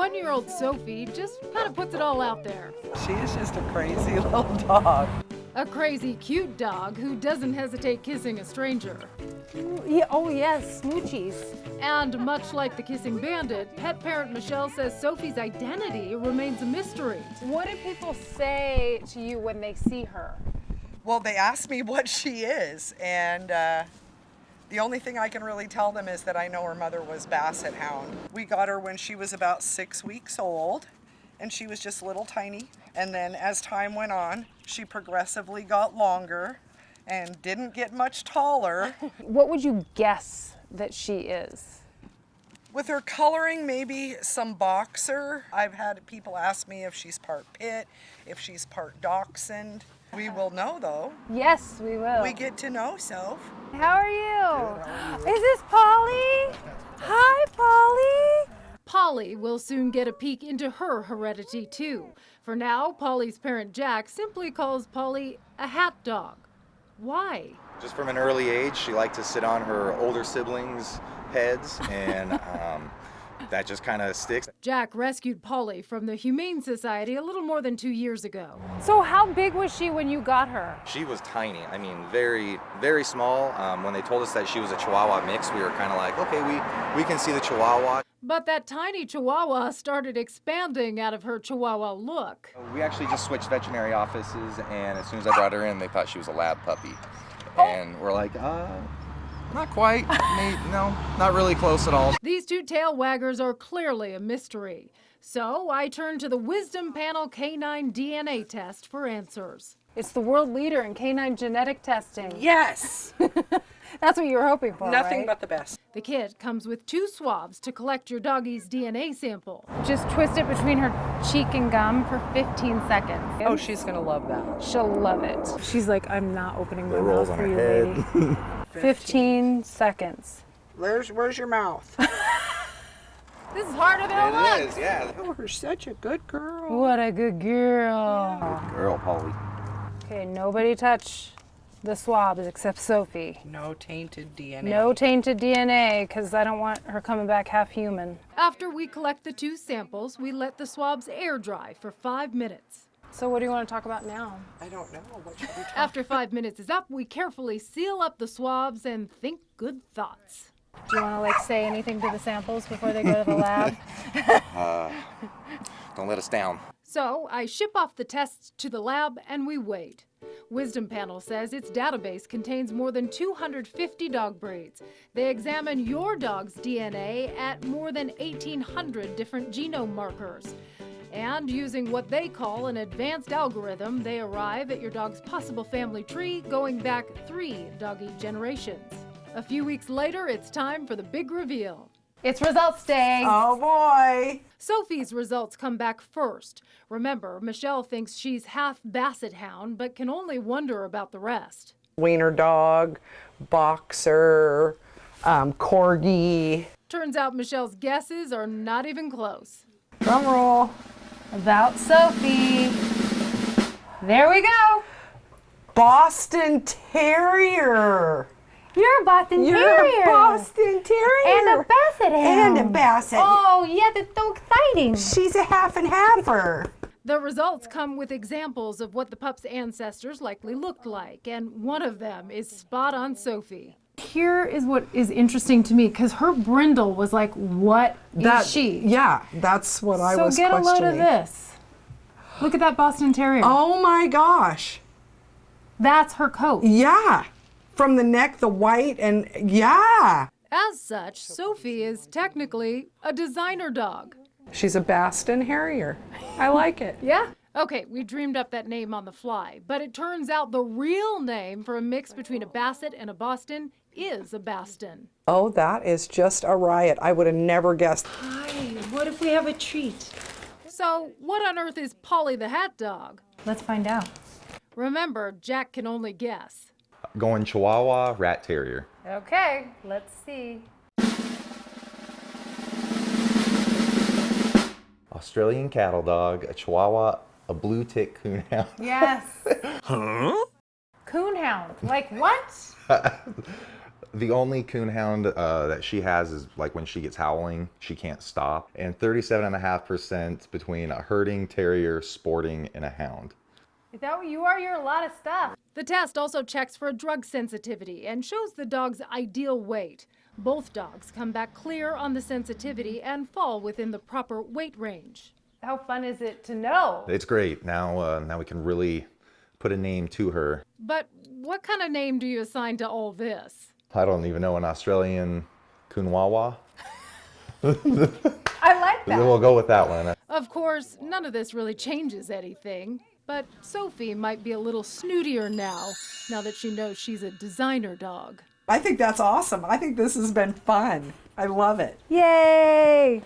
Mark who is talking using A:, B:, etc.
A: 1-year-old Sophie just kind of puts it all out there.
B: She is just a crazy little dog.
A: A crazy, cute dog who doesn't hesitate kissing a stranger.
C: Yeah, oh yes, smoochies.
A: And much like the kissing bandit, pet parent Michelle says Sophie's identity remains a mystery.
C: What do people say to you when they see her?
B: Well, they ask me what she is, and the only thing I can really tell them is that I know her mother was Basset Hound. We got her when she was about 6 weeks old, and she was just little tiny. And then as time went on, she progressively got longer and didn't get much taller.
C: What would you guess that she is?
B: With her coloring, maybe some boxer. I've had people ask me if she's part pit, if she's part dachshund. We will know though.
C: Yes, we will.
B: We get to know, Soph.
C: How are you? Is this Polly? Hi, Polly.
A: Polly will soon get a peek into her heredity too. For now, Polly's parent Jack simply calls Polly a hat dog. Why?
D: Just from an early age, she liked to sit on her older siblings' heads, and that just kind of sticks.
A: Jack rescued Polly from the Humane Society a little more than 2 years ago.
C: So how big was she when you got her?
D: She was tiny. I mean, very, very small. When they told us that she was a Chihuahua mix, we were kind of like, okay, we can see the Chihuahua.
A: But that tiny Chihuahua started expanding out of her Chihuahua look.
D: We actually just switched veterinary offices, and as soon as I brought her in, they thought she was a lab puppy. And we're like, not quite. No, not really close at all.
A: These two tail waggers are clearly a mystery. So I turned to the Wisdom Panel Canine DNA test for answers.
C: It's the world leader in canine genetic testing.
B: Yes!
C: That's what you were hoping for,
B: Nothing
C: right?
B: but the best.
A: The kit comes with 2 swabs to collect your doggie's DNA sample.
C: Just twist it between her cheek and gum for 15 seconds.
B: Oh, she's gonna love that.
C: She'll love it. She's like, I'm not opening my
D: rolls
C: mouth
D: on
C: for you,
D: her
C: lady. 15 seconds.
B: Where's your mouth?
A: This is harder than it
D: It
A: looks.
D: is, yeah.
B: You're such a good girl.
C: What a good girl.
D: Good girl, Polly.
C: Okay, nobody touch the swabs except Sophie.
B: No tainted DNA.
C: No tainted DNA, because I don't want her coming back half human.
A: After we collect the 2 samples, we let the swabs air dry for 5 minutes.
C: So what do you want to talk about now?
B: I don't know. What should we talk
A: After 5 minutes is up, we carefully seal up the swabs and think good thoughts.
C: Do you want to say anything to the samples before they go to the lab?
D: Don't let us down.
A: So I ship off the tests to the lab and we wait. Wisdom Panel says its database contains more than 250 dog breeds. They examine your dog's DNA at more than 1,800 different genome markers. And using what they call an advanced algorithm, they arrive at your dog's possible family tree going back 3 doggy generations. A few weeks later, it's time for the big reveal.
C: It's results day.
B: Oh boy.
A: Sophie's results come back first. Remember, Michelle thinks she's half Basset Hound, but can only wonder about the rest.
B: Wiener dog, boxer, corgi.
A: Turns out Michelle's guesses are not even close.
C: Drum roll. About Sophie. There we go.
B: Boston Terrier.
C: You're a Boston
B: You're
C: Terrier.
B: a Boston Terrier.
C: And a Basset Hound.
B: And a Basset.
C: Oh, yeah, that's so exciting.
B: She's a half and halfer.
A: The results come with examples of what the pup's ancestors likely looked like, and one of them is spot on Sophie. Here is what is interesting to me, because her brindle was like, what is she?
B: Yeah, that's what I was
A: So get a
B: questioning.
A: load of this. Look at that Boston Terrier.
B: Oh my gosh.
A: That's her coat.
B: Yeah. From the neck, the white, and yeah.
A: As such, Sophie is technically a designer dog.
B: She's a Boston Harrier. I like it.
A: Yeah? Okay, we dreamed up that name on the fly, but it turns out the real name for a mix between a Basset and a Boston is a Baston.
B: Oh, that is just a riot. I would have never guessed.
E: Hi, what if we have a treat?
A: So, what on earth is Polly the Hat Dog?
C: Let's find out.
A: Remember, Jack can only guess.
D: Going Chihuahua, Rat Terrier.
C: Okay, let's see.
D: Australian Cattle Dog, a Chihuahua, a Blue Tick Coonhound.
C: Yes. Huh? Coonhound. Like what?
D: The only coonhound that she has is like when she gets howling, she can't stop. And 37.5% between a herding terrier, sporting, and a hound.
C: Is that what you are? You're a lot of stuff.
A: The test also checks for drug sensitivity and shows the dog's ideal weight. Both dogs come back clear on the sensitivity and fall within the proper weight range.
C: How fun is it to know?
D: It's great. Now we can really put a name to her.
A: But what kind of name do you assign to all this?
D: I don't even know, an Australian Coonwawa?
C: I like that.
D: We'll go with that one.
A: Of course, none of this really changes anything. But Sophie might be a little snootier now that she knows she's a designer dog.
B: I think that's awesome. I think this has been fun. I love it.
C: Yay!